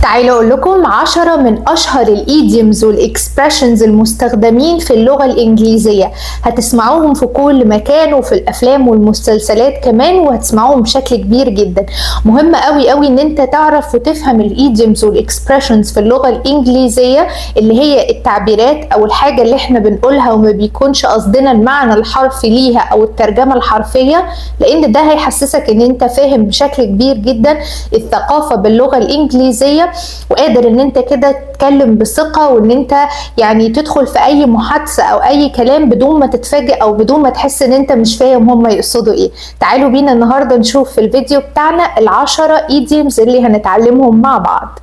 تعالوا اقول لكم 10 من اشهر الايديومز والاكسبريشنز المستخدمين في اللغة الانجليزية. هتسمعوهم في كل مكان وفي الافلام والمسلسلات كمان، وهتسمعوهم بشكل كبير جدا. مهم قوي قوي ان انت تعرف وتفهم الايديومز والاكسبريشنز في اللغة الانجليزية، اللي هي التعبيرات او الحاجة اللي احنا بنقولها وما بيكونش قصدنا المعنى الحرفي ليها او الترجمة الحرفية، لان ده هيحسسك ان انت فاهم بشكل كبير جدا الثقافة باللغة الانجليزية، وقادر ان انت كده تتكلم بثقة، وان انت يعني تدخل في اي محادثة او اي كلام بدون ما تتفاجئ او بدون ما تحس ان انت مش فاهم هم يقصدوا ايه. تعالوا بينا النهاردة نشوف في الفيديو بتاعنا ال10 ايديومز اللي هنتعلمهم مع بعض.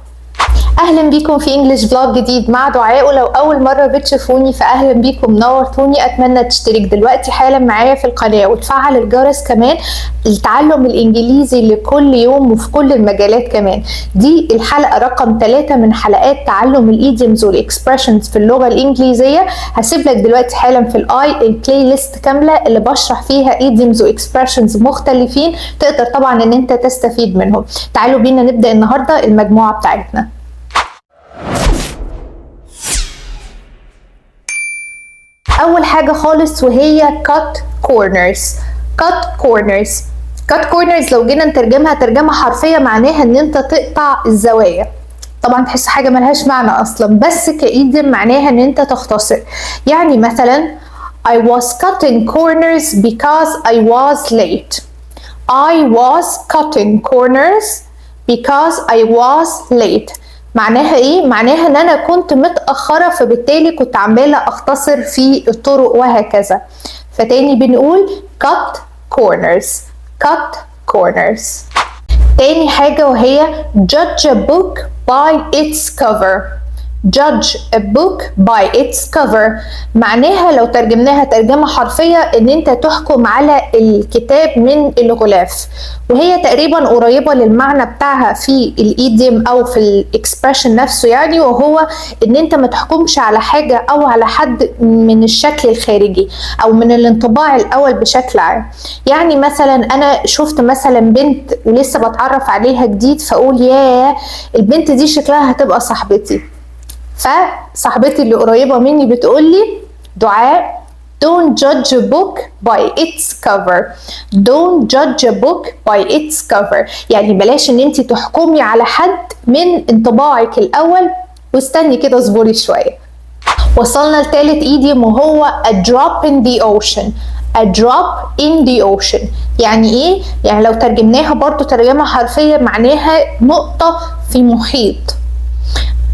اهلا بيكم في انجلش فلوج جديد مع دعاء، ولو اول مره بتشوفوني فاهلا بيكم، نورتوني. اتمنى تشترك دلوقتي حالا معايا في القناه وتفعل الجرس كمان لتعلم الانجليزي لكل يوم وفي كل المجالات كمان. دي الحلقه رقم 3 من حلقات تعلم الايديومز والاكسبريشنز في اللغه الانجليزيه. هسيب لك دلوقتي حالا في البلاي ليست كامله اللي بشرح فيها ايديومز واكسبريشنز مختلفين، تقدر طبعا ان انت تستفيد منهم. تعالوا بينا نبدا النهارده المجموعه بتاعتنا. أول حاجة خالص وهي cut corners. cut corners cut corners لو جينا نترجمها ترجمة حرفية معناها إن أنت تقطع الزوايا. طبعا تحس حاجة ملهاش معنى أصلا، بس كإيديوم معناها إن أنت تختصر. يعني مثلا I was cutting corners because I was late. I was cutting corners because I was late. معناها ايه؟ معناها ان انا كنت متأخرة، فبالتالي كنت عمالة اختصر في الطرق وهكذا. فتاني بنقول cut corners. cut corners. تاني حاجة وهي judge a book by its cover. judge a book by its cover معناها لو ترجمناها ترجمة حرفية ان انت تحكم على الكتاب من الغلاف، وهي تقريبا قريبة للمعنى بتاعها في الايديوم او في الاكسبريشن نفسه، يعني وهو ان انت ما تحكمش على حاجة او على حد من الشكل الخارجي او من الانطباع الاول بشكل عام. يعني مثلا انا شفت مثلا بنت ولسه بتعرف عليها جديد، فاقول ياه البنت دي شكلها هتبقى صاحبتي، فصاحبتي اللي قريبة مني بتقولي دعاء don't judge a book by its cover. don't judge a book by its cover يعني بلاش ان انت تحكمي على حد من انطباعك الاول، واستني كده اصبري شوية. وصلنا لثالث ايديوم وهو a drop in the ocean. a drop in the ocean يعني ايه؟ يعني لو ترجمناها برضو ترجمة حرفية معناها نقطة في محيط.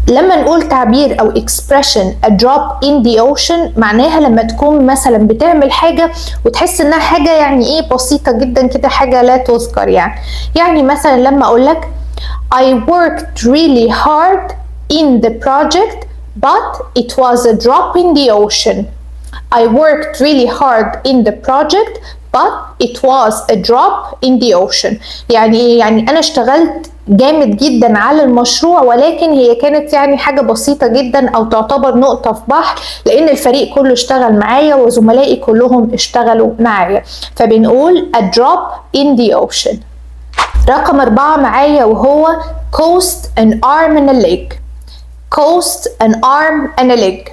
لما نقول تعبير او expression a drop in the ocean معناها لما تكون مثلا بتعمل حاجة وتحس انها حاجة يعني ايه بسيطة جدا كده، حاجة لا تذكر. يعني مثلا لما اقول لك I worked really hard in the project but it was a drop in the ocean. I worked really hard in the project but it was a drop in the ocean. يعني ايه؟ يعني انا اشتغلت جامد جدا على المشروع، ولكن هي كانت يعني حاجة بسيطة جدا او تعتبر نقطة في بحر، لان الفريق كله اشتغل معايا وزملائي كلهم اشتغلوا معايا. فبنقول a drop in the ocean. رقم 4 معايا وهو cost an arm and a leg. cost an arm and a leg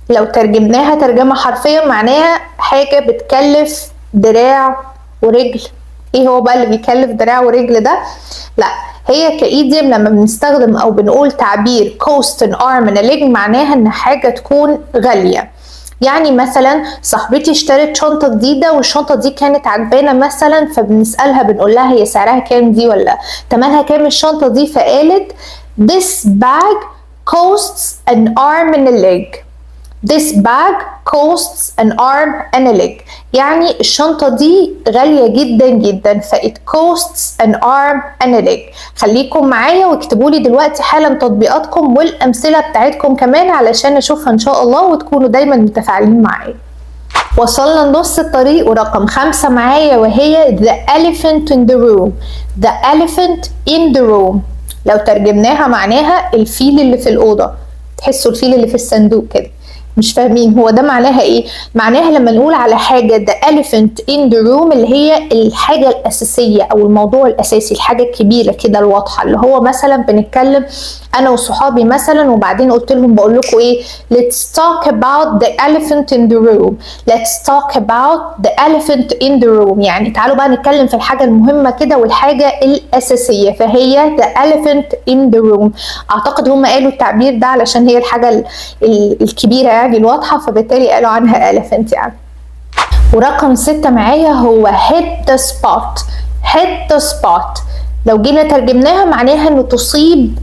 لو ترجمناها ترجمة حرفية معناها حاجة بتكلف دراع ورجل. ايه هو بقى اللي بيكلف دراع ورجل ده؟ لا، هي كايديوم لما بنستخدم او بنقول تعبير cost an arm and a leg معناها ان حاجة تكون غالية. يعني مثلا صاحبتي اشترت شنطة جديدة والشنطة دي كانت عجبانة مثلا، فبنسألها بنقول لها هي سعرها كام دي ولا تمنها كام الشنطة دي، فقالت this bag costs an arm and a leg. This bag costs an arm and a leg يعني الشنطة دي غالية جدا جدا، ف it costs an arm and a leg. خليكم معايا واكتبوا لي دلوقتي حالا تطبيقاتكم والأمثلة بتاعتكم كمان علشان أشوفها إن شاء الله وتكونوا دايما متفاعلين معايا. وصلنا لنص الطريق، ورقم 5 معايا وهي the elephant in the room. the elephant in the room لو ترجمناها معناها الفيل اللي في الأوضة. تحسوا الفيل اللي في الصندوق كده. مش فاهمين هو ده معناها ايه؟ معناها لما نقول على حاجة the elephant in the room اللي هي الحاجة الأساسية أو الموضوع الأساسي، الحاجة الكبيرة كده الواضحة، اللي هو مثلا بنتكلم أنا وصحابي مثلا وبعدين قلت لهم بقول لكم ايه let's talk about the elephant in the room، let's talk about the elephant in the room، يعني تعالوا بقى نتكلم في الحاجة المهمة كده والحاجة الأساسية، فهي the elephant in the room. أعتقد هم قالوا التعبير ده علشان هي الحاجة الكبيرة يعني الواضحة، فبالتالي قالوا عنها elephant يعني. ورقم 6 معايا هو hit the spot. hit the spot لو جينا ترجمناها معناها انه تصيب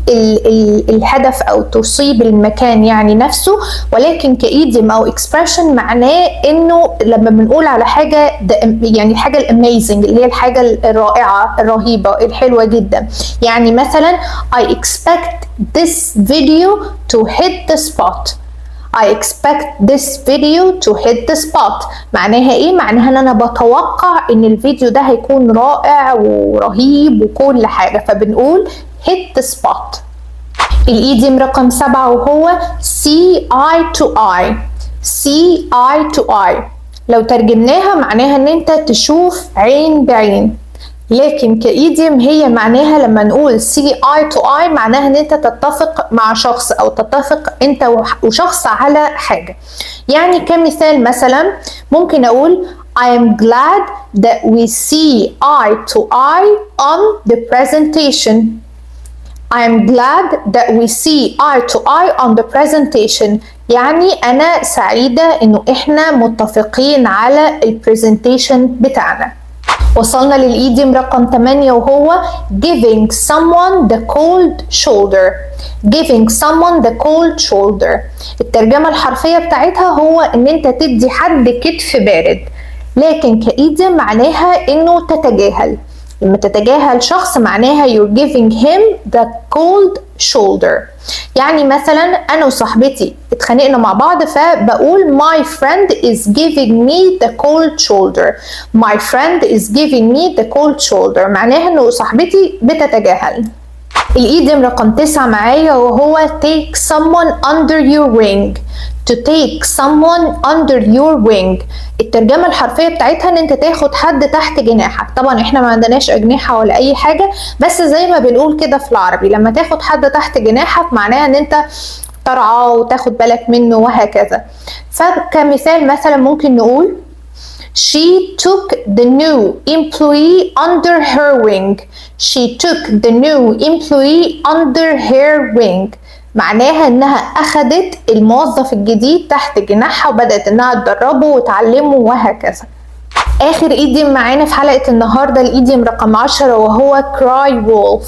الهدف او تصيب المكان يعني نفسه، ولكن كايديم او اكسبريشن معناه انه لما بنقول على حاجه يعني الحاجه الاميزنج اللي هي الحاجه الرائعه الرهيبه الحلوه جدا. يعني مثلا I expect this video to hit the spot. I expect this video to hit the spot. معناها ايه؟ معناها ان انا بتوقع ان الفيديو ده هيكون رائع ورهيب وكل حاجة، فبنقول hit the spot. الايديم رقم 7 وهو see eye to eye. see eye to eye لو ترجمناها معناها ان انت تشوف عين بعين، لكن كايديم هي معناها لما نقول see eye to eye معناها ان انت تتفق مع شخص او تتفق انت وشخص على حاجة. يعني كمثال مثلا ممكن اقول I am glad that we see eye to eye on the presentation. I am glad that we see eye to eye on the presentation. يعني أنا سعيدة إنه إحنا متفقين على البرزنتيشن بتاعنا. وصلنا للإيديم رقم 8 وهو giving someone the cold shoulder. giving someone the cold shoulder الترجمة الحرفية بتاعتها هو إن أنت تدي حد كتف بارد، لكن كإيديم معناها إنه تتجاهل. لما تتجاهل شخص معناها you're giving him the cold shoulder. يعني مثلا انا وصاحبتي اتخانقنا مع بعض فبقول my friend is giving me the cold shoulder. my friend is giving me the cold shoulder معناها انه صاحبتي بتتجاهل. الايديم رقم 9 معايا وهو take someone under your wing. to take someone under your wing الترجمة الحرفية بتاعتها ان انت تاخد حد تحت جناحك. طبعا احنا ما عندناش اجنحة ولا اي حاجة، بس زي ما بنقول كده في العربي لما تاخد حد تحت جناحك معناها ان انت ترعاه وتاخد بالك منه وهكذا. فكمثال مثلا ممكن نقول She took the new employee under her wing. She took the new employee under her wing معناها انها اخدت الموظف الجديد تحت جناحها وبدأت انها تدربه وتعلمه وهكذا. اخر ايديم معانا في حلقة النهاردة الايديم رقم 10 وهو cry wolf.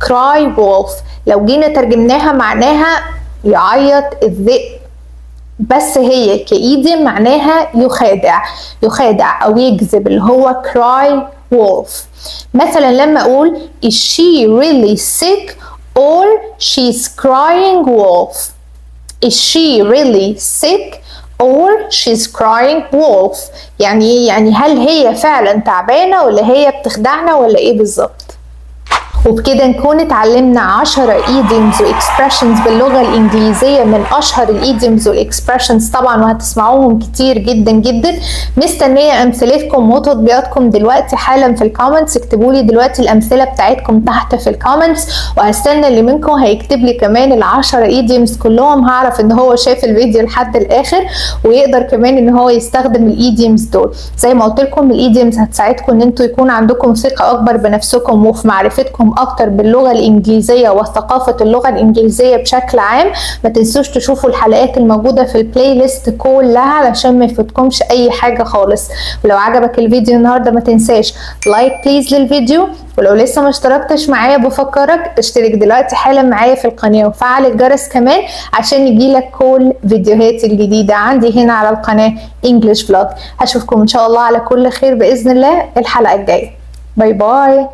cry wolf لو جينا ترجمناها معناها يعيط الذئب، بس هي كايديم معناها يخادع، يخادع او يكذب اللي هو cry wolf. مثلا لما اقول is she really sick or she's crying wolf. is she really sick or she's crying wolf يعني ايه؟ يعني هل هي فعلا تعبانة ولا هي بتخدعنا ولا ايه بالظبط؟ وبكده نكون اتعلمنا 10 ايديمز واكسبريشنز باللغه الانجليزيه من اشهر الايديمز والاكسبريشنز طبعا، وهتسمعوهم كتير جدا جدا. مستنيه امثلتكم وتطبيقاتكم دلوقتي حالا في الكومنتس. اكتبوا لي دلوقتي الامثله بتاعتكم تحت في الكومنتس، وهستنى اللي منكم هيكتب لي كمان ال10 ايديمز كلهم، هعرف ان هو شاف الفيديو لحد الاخر ويقدر كمان ان هو يستخدم الايديمز دول. زي ما قلت لكم الايديمز هتساعدكم ان انتوا يكون عندكم ثقه اكبر بنفسكم وفي معرفتكم اكتر باللغه الانجليزيه وثقافه اللغه الانجليزيه بشكل عام. ما تنسوش تشوفوا الحلقات الموجوده في البلاي ليست كلها علشان ما يفوتكمش اي حاجه خالص. ولو عجبك الفيديو النهارده ما تنساش لايك بليز للفيديو، ولو لسه ما اشتركتش معايا بفكرك اشترك دلوقتي حالا معايا في القناه وفعل الجرس كمان عشان يجيلك كل فيديوهاتي الجديده عندي هنا على القناه انجلش فلوج. هشوفكم ان شاء الله على كل خير باذن الله الحلقه الجايه. باي باي.